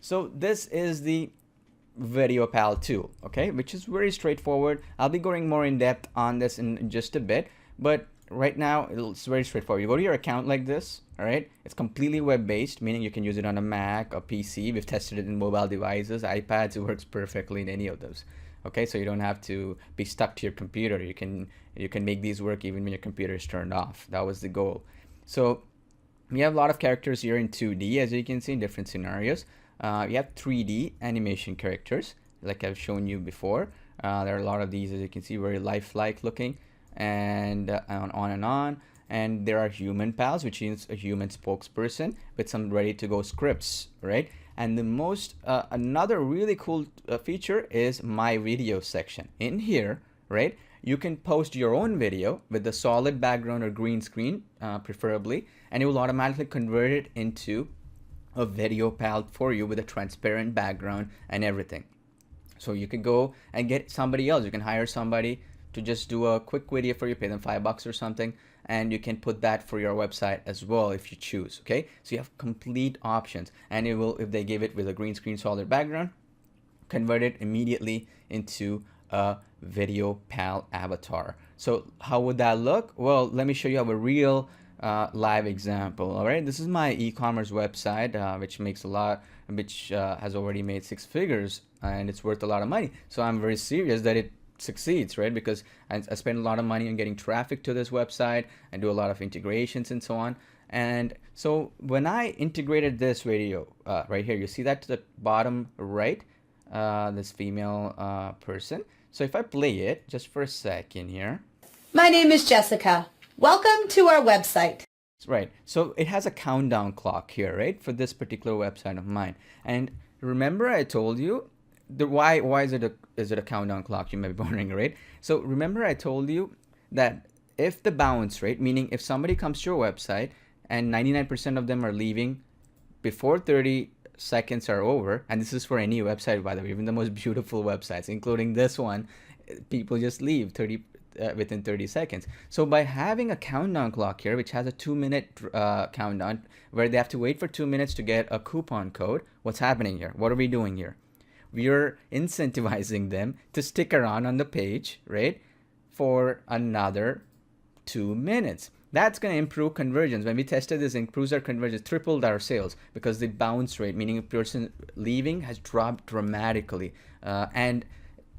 So this is the VideoPal tool, okay, which is very straightforward. I'll be going more in depth on this in just a bit, but right now it's very straightforward. You go to your account like this, all right? It's completely web-based, meaning you can use it on a Mac, a PC. We've tested it in mobile devices, iPads. It works perfectly in any of those. Okay, so you don't have to be stuck to your computer. You can make these work even when your computer is turned off. That was the goal. So we have a lot of characters here in 2D, as you can see, in different scenarios. We have 3D animation characters, like I've shown you before. There are a lot of these, as you can see, very lifelike looking, and on and on. And there are human pals, which is a human spokesperson with some ready-to-go scripts, right? And the most another really cool feature is my video section. In here, right, you can post your own video with a solid background or green screen, preferably, and it will automatically convert it into a VideoPal for you with a transparent background and everything. So you could go and get somebody else. You can hire somebody to just do a quick video for you, pay them $5 or something, and you can put that for your website as well if you choose. Okay, so you have complete options, and it will, if they give it with a green screen solid background, convert it immediately into a VideoPal avatar. So how would that look? Well, let me show you a real live example. All right, this is my e-commerce website, which makes a lot, which has already made 6 figures, and it's worth a lot of money. So I'm very serious that it succeeds, right? Because I spend a lot of money on getting traffic to this website and do a lot of integrations and so on. And so when I integrated this video right here, you see that to the bottom right, this female person. So if I play it just for a second here. My name is Jessica. Welcome to our website. Right, so it has a countdown clock here, right, for this particular website of mine. And remember I told you why is it a countdown clock, you may be wondering, right? So remember I told you that if the bounce rate, meaning if somebody comes to your website and 99% of them are leaving before 30 seconds are over, and this is for any website, by the way, even the most beautiful websites, including this one, people just leave within 30 seconds. So by having a countdown clock here, which has a 2-minute countdown, where they have to wait for 2 minutes to get a coupon code, what's happening here? What are we doing here? We're incentivizing them to stick around on the page, right, for another 2 minutes. That's going to improve conversions. When we tested this, it improves our conversions, tripled our sales, because the bounce rate, meaning a person leaving, has dropped dramatically. And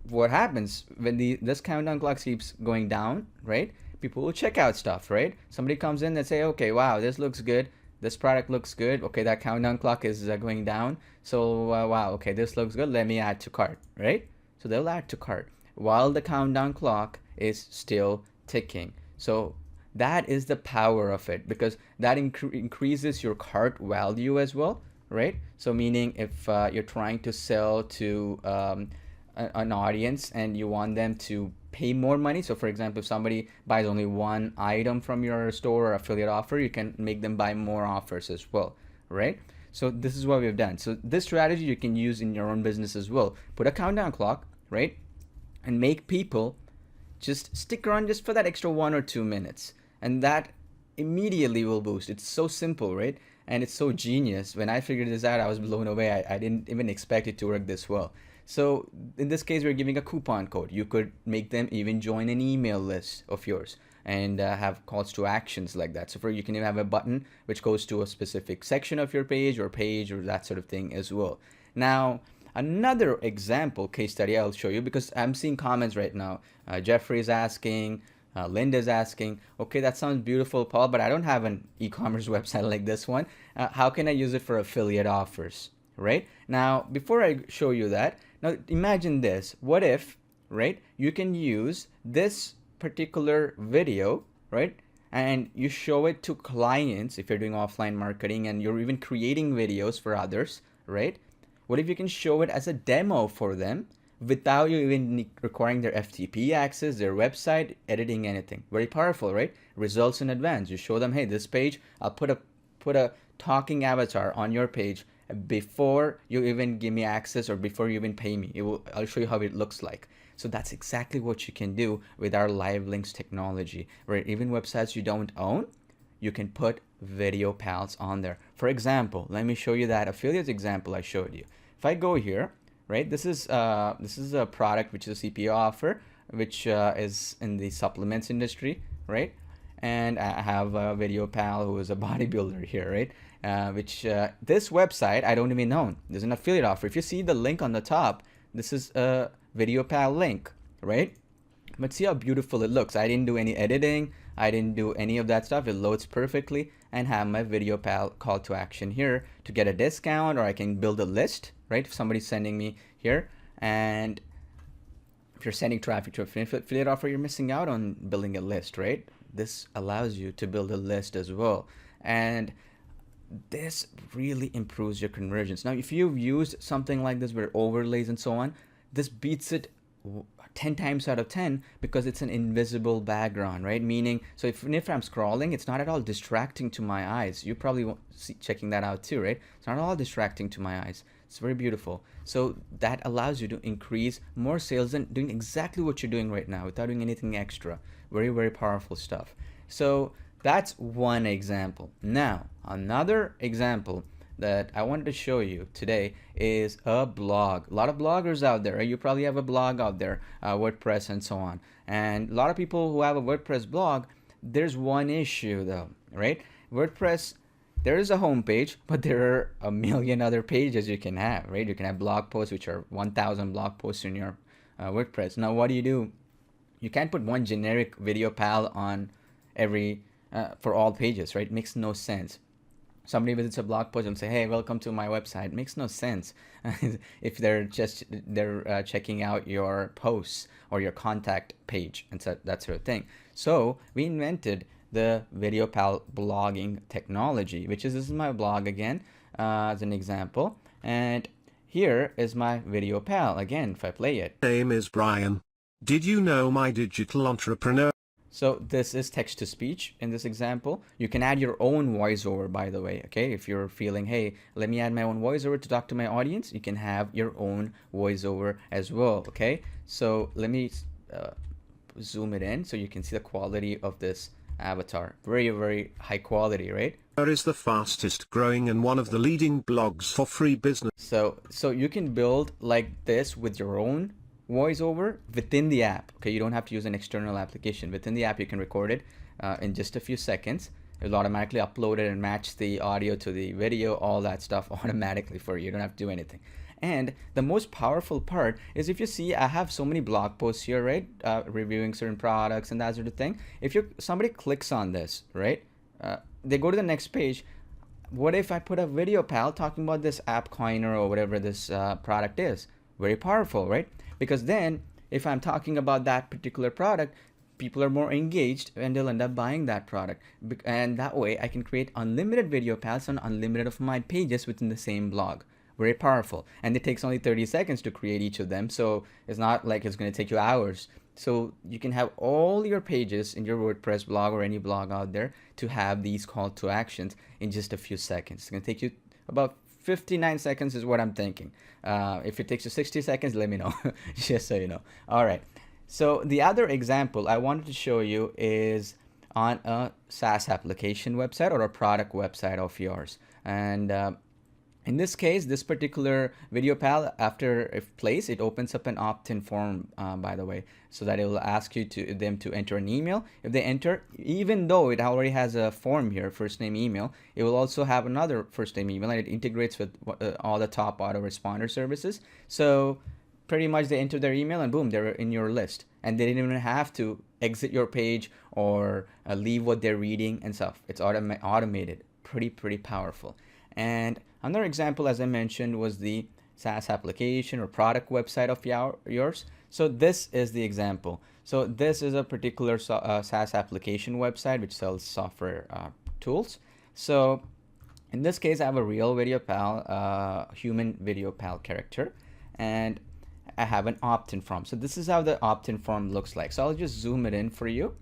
what happens when this countdown clock keeps going down, right? People will check out stuff, right? Somebody comes in and say, okay, wow, this looks good. This product looks good. Okay, that countdown clock is going down. So, wow, okay, this looks good. Let me add to cart, right? So they'll add to cart while the countdown clock is still ticking. So that is the power of it, because that increases your cart value as well, right? So meaning if you're trying to sell to an audience and you want them to pay more money. So for example, if somebody buys only one item from your store or affiliate offer, you can make them buy more offers as well, right? So this is what we've done. So this strategy you can use in your own business as well. Put a countdown clock, right? And make people just stick around just for that extra 1 or 2 minutes. And that immediately will boost. It's so simple, right? And it's so genius. When I figured this out, I was blown away. I didn't even expect it to work this well. So in this case, we're giving a coupon code. You could make them even join an email list of yours and have calls to actions like that. So you can even have a button which goes to a specific section of your page or that sort of thing as well. Now, another example case study I'll show you, because I'm seeing comments right now. Jeffrey's asking, Linda's asking, okay, that sounds beautiful, Paul, but I don't have an e-commerce website like this one. How can I use it for affiliate offers? Right? Now, before I show you that, now imagine this. What if, right, you can use this particular video, right, and you show it to clients if you're doing offline marketing and you're even creating videos for others, right? What if you can show it as a demo for them without you even requiring their FTP access, their website, editing anything? Very powerful, right? Results in advance. You show them, hey, this page, I'll put a talking avatar on your page before you even give me access or before you even pay me. I'll show you how it looks like. So that's exactly what you can do with our live links technology, where even websites you don't own, you can put VideoPals on there. For example, let me show you that affiliate example I showed you. If I go here, right, this is a product which is a CPO offer, which is in the supplements industry, right? And I have a VideoPal who is a bodybuilder here, right? This website I don't even own. There's an affiliate offer. If you see the link on the top, this is a VideoPal link, right? But see how beautiful it looks. I didn't do any editing. I didn't do any of that stuff. It loads perfectly, and have my VideoPal call to action here to get a discount, or I can build a list, right? If somebody's sending me here, and if you're sending traffic to an affiliate offer, you're missing out on building a list, right? This allows you to build a list as well. And this really improves your conversions. Now, if you've used something like this with overlays and so on, this beats it 10 times out of 10 because it's an invisible background, right? Meaning, so if I'm scrolling, it's not at all distracting to my eyes. You probably won't see checking that out too, right? It's not at all distracting to my eyes. It's very beautiful. So that allows you to increase more sales and doing exactly what you're doing right now without doing anything extra. Very, very powerful stuff. So that's one example. Now, another example that I wanted to show you today is a blog. A lot of bloggers out there, right? You probably have a blog out there, WordPress and so on. And a lot of people who have a WordPress blog, there's one issue though, right? WordPress, there is a homepage, but there are a million other pages you can have, right? You can have blog posts, which are 1,000 blog posts in your WordPress. Now, what do? You can't put one generic VideoPal on every, for all pages, right? It makes no sense. Somebody visits a blog post and say, hey, welcome to my website. It makes no sense if they're checking out your posts or your contact page and so, that sort of thing. So we invented the VideoPal blogging technology, which is, this is my blog again, as an example. And here is my VideoPal. Again, if I play it. Name is Brian. Did you know my digital entrepreneur? So this is text to speech in this example. You can add your own voiceover, by the way, okay? If you're feeling, hey, let me add my own voiceover to talk to my audience, you can have your own voiceover as well, okay? So let me zoom it in so you can see the quality of this avatar. Very, very high quality, right? Is the fastest growing and one of the leading blogs for free business. So you can build like this with your own voiceover within the app. Okay, you don't have to use an external application. Within the app, you can record it in just a few seconds. It'll automatically upload it and match the audio to the video, all that stuff automatically for you. You don't have to do anything. And the most powerful part is, if you see, I have so many blog posts here, right? Reviewing certain products and that sort of thing. If somebody clicks on this, right? They go to the next page. What if I put a VideoPal talking about this app coiner or whatever this product is? Very powerful, right? Because then if I'm talking about that particular product, people are more engaged and they'll end up buying that product. And that way I can create unlimited VideoPals on unlimited of my pages within the same blog. Very powerful. And it takes only 30 seconds to create each of them. So it's not like it's going to take you hours. So you can have all your pages in your WordPress blog or any blog out there to have these call to actions in just a few seconds. It's going to take you about 59 seconds is what I'm thinking. If it takes you 60 seconds, let me know, just so you know. All right. So the other example I wanted to show you is on a SaaS application website or a product website of yours. And in this case, this particular VideoPal, after if placed, it opens up an opt-in form, by the way, so that it will ask them to enter an email. If they enter, even though it already has a form here, first name, email, it will also have another first name, email, and it integrates with all the top autoresponder services. So pretty much they enter their email and boom, they're in your list. And they didn't even have to exit your page or leave what they're reading and stuff. It's automated. Pretty powerful. And another example, as I mentioned, was the SaaS application or product website of yours. So this is the example. So this is a particular SaaS application website which sells software tools. So in this case, I have a real VideoPal, human VideoPal character, and I have an opt-in form. So this is how the opt-in form looks like. So I'll just zoom it in for you.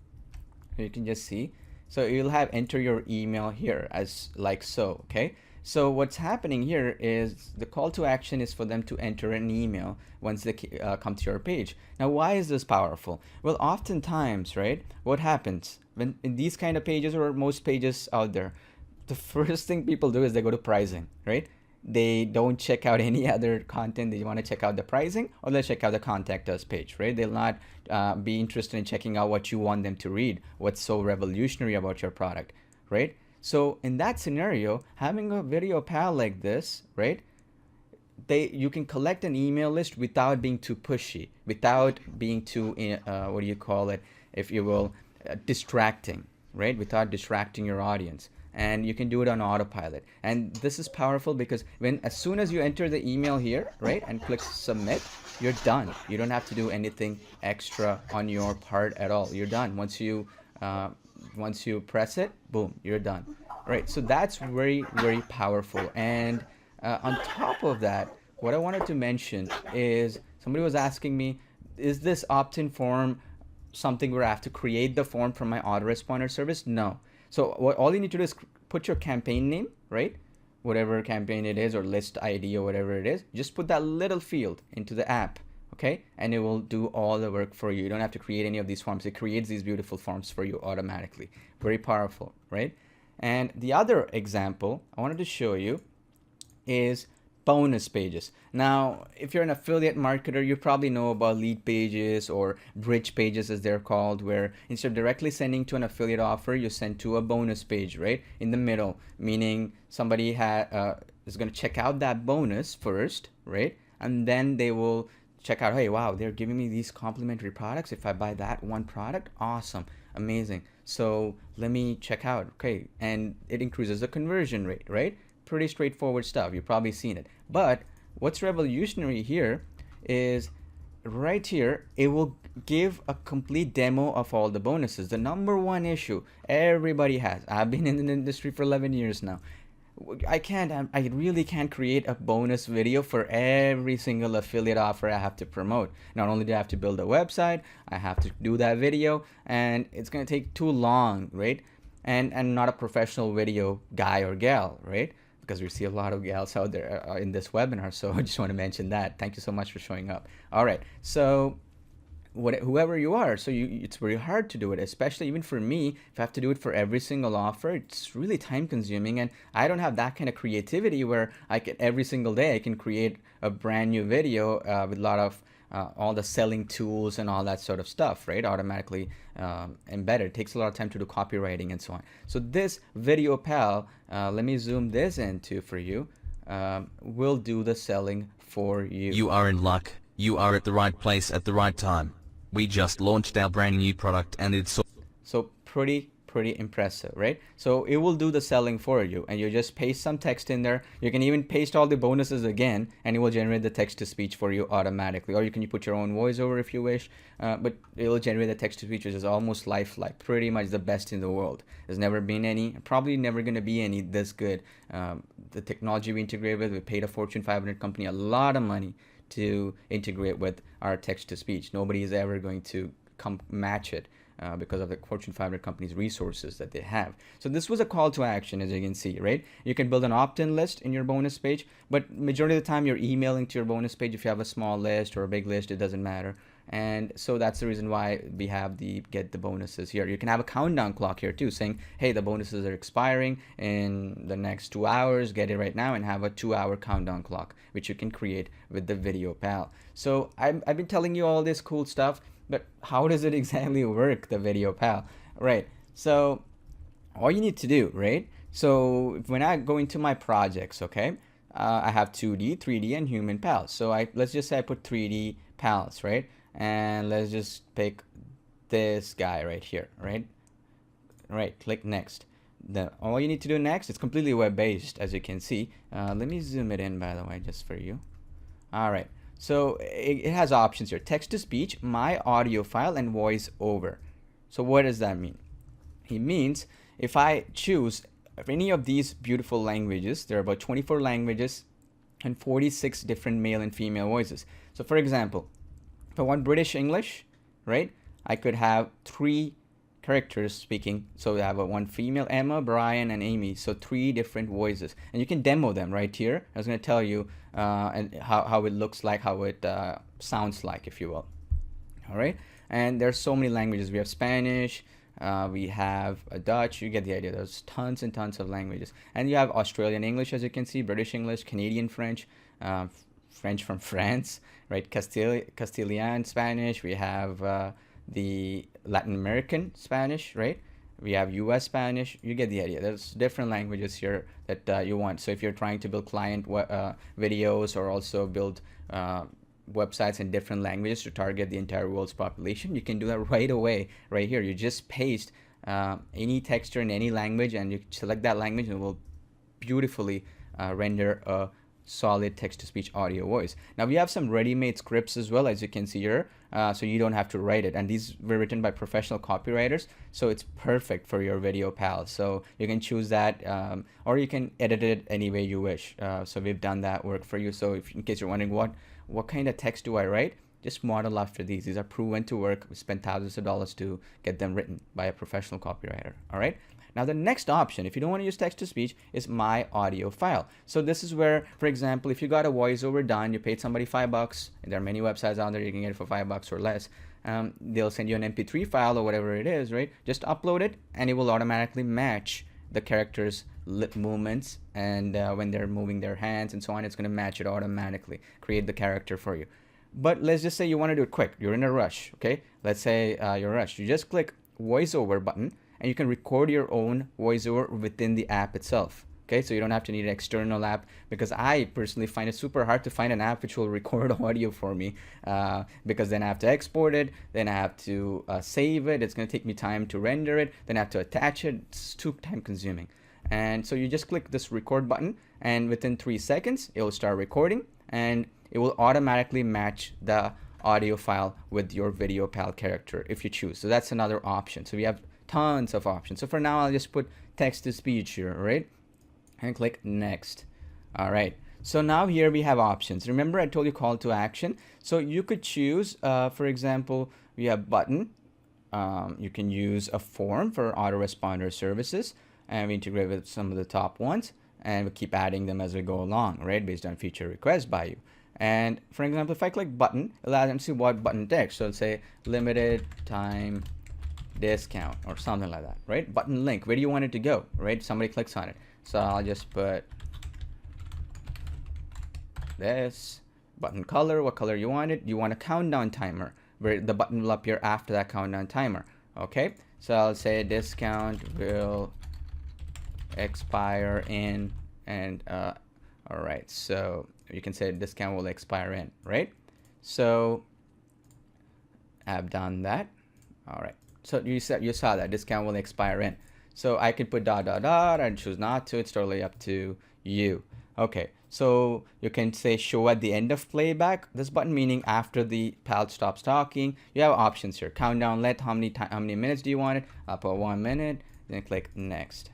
You can just see. So you'll have enter your email here as like so, okay? So what's happening here is the call to action is for them to enter an email once they come to your page. Now, why is this powerful? Well, oftentimes, right, what happens when in these kind of pages or most pages out there, the first thing people do is they go to pricing, right? They don't check out any other content. They want to check out the pricing, or they'll check out the contact us page, right? They'll not be interested in checking out what you want them to read, what's so revolutionary about your product, right? So in that scenario, having a VideoPal like this, right? You can collect an email list without being too pushy, without being too, what do you call it, if you will, distracting, right? Without distracting your audience. And you can do it on autopilot. And this is powerful because as soon as you enter the email here, right, and click submit, you're done. You don't have to do anything extra on your part at all. You're done. Once you press it, boom, you're done. Right. So that's very, very powerful. And on top of that, what I wanted to mention is somebody was asking me, is this opt-in form something where I have to create the form from my autoresponder service? No. So all you need to do is put your campaign name, right? Whatever campaign it is, or list ID, or whatever it is. Just put that little field into the app, okay? And it will do all the work for you. You don't have to create any of these forms. It creates these beautiful forms for you automatically. Very powerful, right? And the other example I wanted to show you is bonus pages. Now, if you're an affiliate marketer, you probably know about lead pages or bridge pages as they're called, where instead of directly sending to an affiliate offer, you send to a bonus page, right? In the middle, meaning somebody is going to check out that bonus first, right? And then they will check out, hey, wow, they're giving me these complimentary products. If I buy that one product, awesome, amazing. So let me check out, okay? And it increases the conversion rate, right? Pretty straightforward stuff. You've probably seen it. But what's revolutionary here is right here, it will give a complete demo of all the bonuses. The number one issue everybody has. I've been in the industry for 11 years now. I really can't create a bonus video for every single affiliate offer I have to promote. Not only do I have to build a website, I have to do that video, and it's going to take too long, right? And I'm not a professional video guy or gal, right? Because we see a lot of gals out there in this webinar, so I just want to mention that. Thank you so much for showing up. All right, so whoever you are, so it's very hard to do it, especially even for me. If I have to do it for every single offer, it's really time consuming, and I don't have that kind of creativity where every single day I can create a brand new video with a lot of all the selling tools and all that sort of stuff, right? Automatically embedded. It takes a lot of time to do copywriting and so on. So this VideoPal, let me zoom this into for you, will do the selling for you. You are in luck. You are at the right place at the right time. We just launched our brand new product and it's so pretty impressive, right? So it will do the selling for you, and you just paste some text in there. You can even paste all the bonuses again, and it will generate the text to speech for you automatically. Or you can put your own voiceover if you wish, but it will generate the text to speech, which is almost lifelike, pretty much the best in the world. There's never been any, probably never going to be any this good. The technology we integrate with, we paid a Fortune 500 company a lot of money to integrate with our text to speech. Nobody is ever going to come match it. Because of the Fortune 500 company's resources that they have. So this was a call to action, as you can see, right? You can build an opt-in list in your bonus page, but majority of the time you're emailing to your bonus page. If you have a small list or a big list, it doesn't matter. And so that's the reason why we have the get the bonuses here. You can have a countdown clock here too, saying, hey, the bonuses are expiring in the next 2 hours, get it right now, and have a 2-hour countdown clock, which you can create with the VideoPal. So I've been telling you all this cool stuff, but how does it exactly work, the VideoPal? Right, so all you need to do, right? So when I go into my projects, okay, I have 2D, 3D, and human pals. So let's just say I put 3D pals, right? And let's just pick this guy right here, right? Right, click next. All you need to do next, it's completely web-based, as you can see. Let me zoom it in, by the way, just for you. All right. So it has options here: text to speech, my audio file, and voice over. So what does that mean? It means if I choose any of these beautiful languages, there are about 24 languages and 46 different male and female voices. So for example, if I want British English, right, I could have 3 characters speaking. So I have one female, Emma, Brian, and Amy. So 3 different voices, and you can demo them right here. I was going to tell you and how it looks like, how it sounds like, if you will. All right, and there's so many languages. We have Spanish, We have Dutch. You get the idea. There's tons and tons of languages. And you have Australian English, as you can see, British English, Canadian French, French from France, right? Castilian Spanish. We have the Latin American Spanish, right? We have US Spanish. You get the idea. There's different languages here that you want. So if you're trying to build client videos or also build websites in different languages to target the entire world's population, you can do that right away, right here. You just paste any texture in any language and you select that language and it will beautifully render a solid text-to-speech audio voice. Now we have some ready-made scripts as well, as you can see here, so you don't have to write it, and these were written by professional copywriters, so it's perfect for your VideoPal. So you can choose that, or you can edit it any way you wish. So we've done that work for you. So if, in case you're wondering what kind of text do I write, just model after these. These are proven to work. We spent thousands of dollars to get them written by a professional copywriter. All right. Now the next option, if you don't want to use text-to-speech, is my audio file. So this is where, for example, if you got a voiceover done, you paid somebody $5, and there are many websites out there you can get it for $5 or less. They'll send you an MP3 file or whatever it is, right? Just upload it, and it will automatically match the characters' lip movements, and when they're moving their hands and so on, it's going to match it automatically, create the character for you. But let's just say you want to do it quick. You're in a rush, okay? Let's say you're rushed. You just click voiceover button, and you can record your own voiceover within the app itself. Okay, so you don't have to need an external app, because I personally find it super hard to find an app which will record audio for me, because then I have to export it, then I have to save it. It's going to take me time to render it, then I have to attach it. It's too time consuming. And so you just click this record button, and within 3 seconds it will start recording, and it will automatically match the audio file with your VideoPal character if you choose. So that's another option. So we have tons of options. So for now, I'll just put text to speech here, right? And click next. All right. So now here we have options. Remember I told you call to action. So you could choose, for example, we have button. You can use a form for autoresponder services, and we integrate with some of the top ones, and we keep adding them as we go along, right? Based on feature requests by you. And for example, if I click button, it allows them to see what button text. So let's say limited time discount or something like that, right? Button link, where do you want it to go, right? Somebody clicks on it. So I'll just put this button color, what color you want it. You want a countdown timer where the button will appear after that countdown timer. Okay, so I'll say discount will expire in, and all right, so you can say discount will expire in, right? So I've done that. All right, so you saw that discount will expire in. So I could put ... and choose not to. It's totally up to you. Okay, so you can say show at the end of playback. This button meaning after the pal stops talking. You have options here. Countdown let, how many minutes do you want it? I'll put 1 minute. Then click next.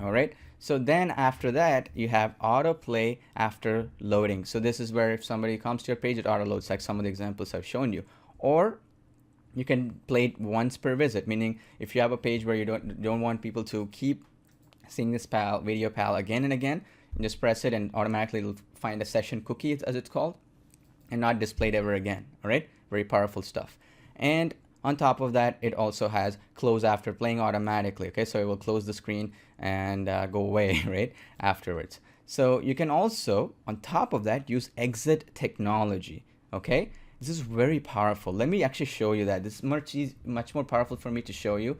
All right. So then after that, you have autoplay after loading. So this is where if somebody comes to your page, it auto loads, like some of the examples I've shown you. Or you can play it once per visit, meaning if you have a page where you don't want people to keep seeing this VideoPal again and again, you just press it and automatically it'll find a session cookie, as it's called, and not displayed ever again. All right, very powerful stuff. And on top of that, it also has close after playing automatically. Okay, so it will close the screen and go away right afterwards. So you can also, on top of that, use exit technology. Okay. This is very powerful. Let me actually show you that. This is much more powerful for me to show you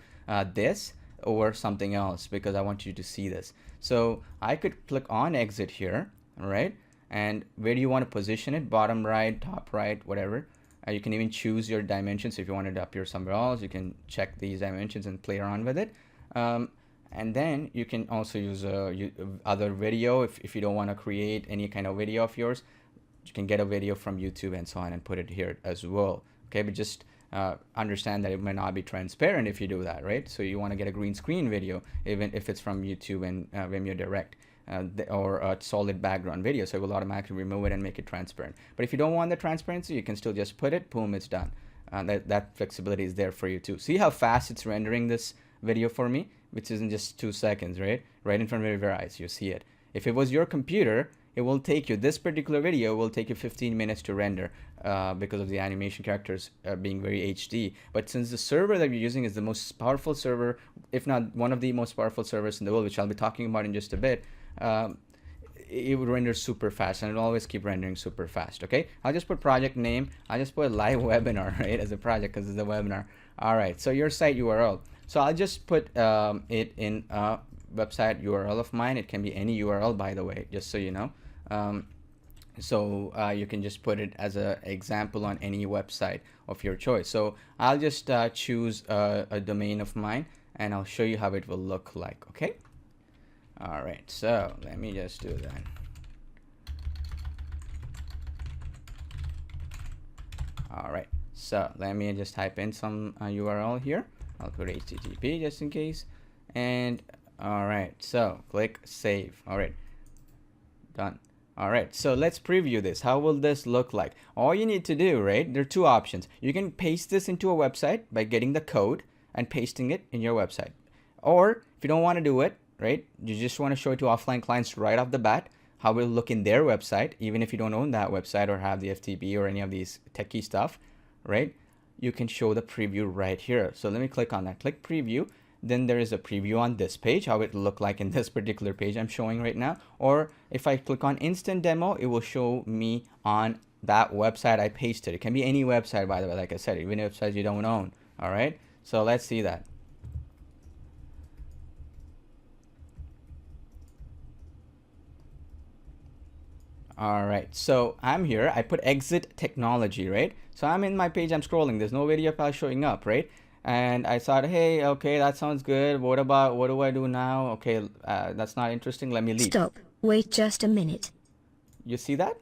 this over something else, because I want you to see this. So I could click on exit here, all right? And where do you want to position it? Bottom right, top right, whatever. You can even choose your dimensions. If you wanted to appear somewhere else, you can check these dimensions and play around with it. And then you can also use other video if you don't want to create any kind of video of yours. You can get a video from YouTube and so on and put it here as well. Okay, but just understand that it may not be transparent if you do that, right? So you want to get a green screen video, even if it's from YouTube and Vimeo Direct, or a solid background video. So it will automatically remove it and make it transparent. But if you don't want the transparency, you can still just put it, boom, it's done. That flexibility is there for you too. See how fast it's rendering this video for me, which is in just 2 seconds, right? Right in front of your eyes, you see it. If it was your computer, it will take you, this particular video will take you 15 minutes to render because of the animation characters being very HD. But since the server that you're using is the most powerful server, if not one of the most powerful servers in the world, which I'll be talking about in just a bit, it would render super fast, and it'll always keep rendering super fast. Okay, I'll just put project name. I'll just put live webinar, right, as a project because it's a webinar. All right, so your site URL. So I'll just put it in a website URL of mine. It can be any URL, by the way, just so you know. You can just put it as an example on any website of your choice. So I'll just choose a domain of mine, and I'll show you how it will look like. Okay. All right. So let me just do that. All right. So let me just type in some URL here. I'll put HTTP just in case. And all right. So click save. All right. Done. All right, so let's preview this. How will this look like? All you need to do, right, there are two options. You can paste this into a website by getting the code and pasting it in your website. Or if you don't want to do it, right, you just want to show it to offline clients right off the bat, how it will look in their website, even if you don't own that website or have the FTP or any of these techie stuff, right? You can show the preview right here. So let me click on that. Click preview. Then there is a preview on this page, how it will look like in this particular page I'm showing right now. Or if I click on instant demo, it will show me on that website I pasted. It can be any website, by the way, like I said, even websites you don't own. All right, so let's see that. All right, so I'm here. I put exit technology, right? So I'm in my page, I'm scrolling. There's no VideoPal showing up, right? And I thought, hey, okay, that sounds good. What do I do now? Okay, that's not interesting. Let me leave. Stop. Wait just a minute. You see that?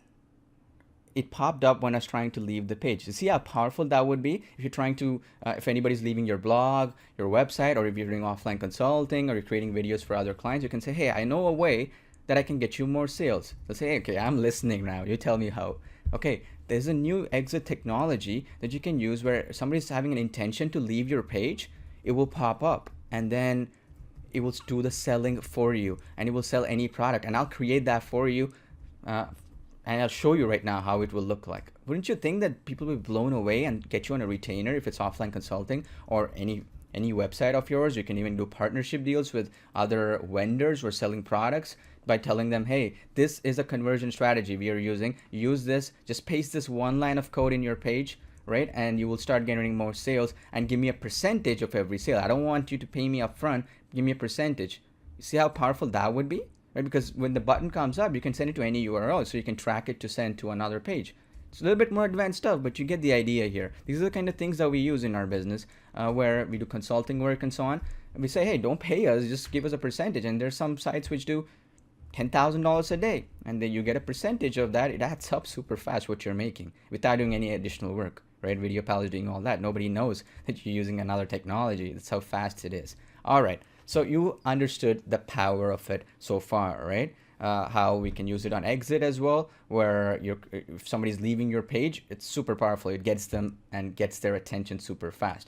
It popped up when I was trying to leave the page. You see how powerful that would be if you're trying to, if anybody's leaving your blog, your website, or if you're doing offline consulting or you're creating videos for other clients, you can say, hey, I know a way that I can get you more sales. So say, okay, I'm listening now. You tell me how. Okay, there's a new exit technology that you can use where somebody's having an intention to leave your page. It will pop up and then it will do the selling for you, and it will sell any product, and I'll create that for you. And I'll show you right now how it will look like. Wouldn't you think that people will be blown away and get you on a retainer if it's offline consulting or any website of yours? You can even do partnership deals with other vendors who are selling products by telling them, hey, this is a conversion strategy we are using. Use this, just paste this one line of code in your page, right? And you will start generating more sales, and give me a percentage of every sale. I don't want you to pay me up front. Give me a percentage. You see how powerful that would be? Right? Because when the button comes up, you can send it to any URL, so you can track it to send to another page. It's a little bit more advanced stuff, but you get the idea here. These are the kind of things that we use in our business, where we do consulting work and so on. And we say, hey, don't pay us, just give us a percentage. And there's some sites which do $10,000 a day, and then you get a percentage of that. It adds up super fast what you're making without doing any additional work, right? VideoPal is doing all that. Nobody knows that you're using another technology. That's how fast it is. All right, so you understood the power of it so far, right? How we can use it on exit as well, where if somebody's leaving your page, it's super powerful. It gets them and gets their attention super fast.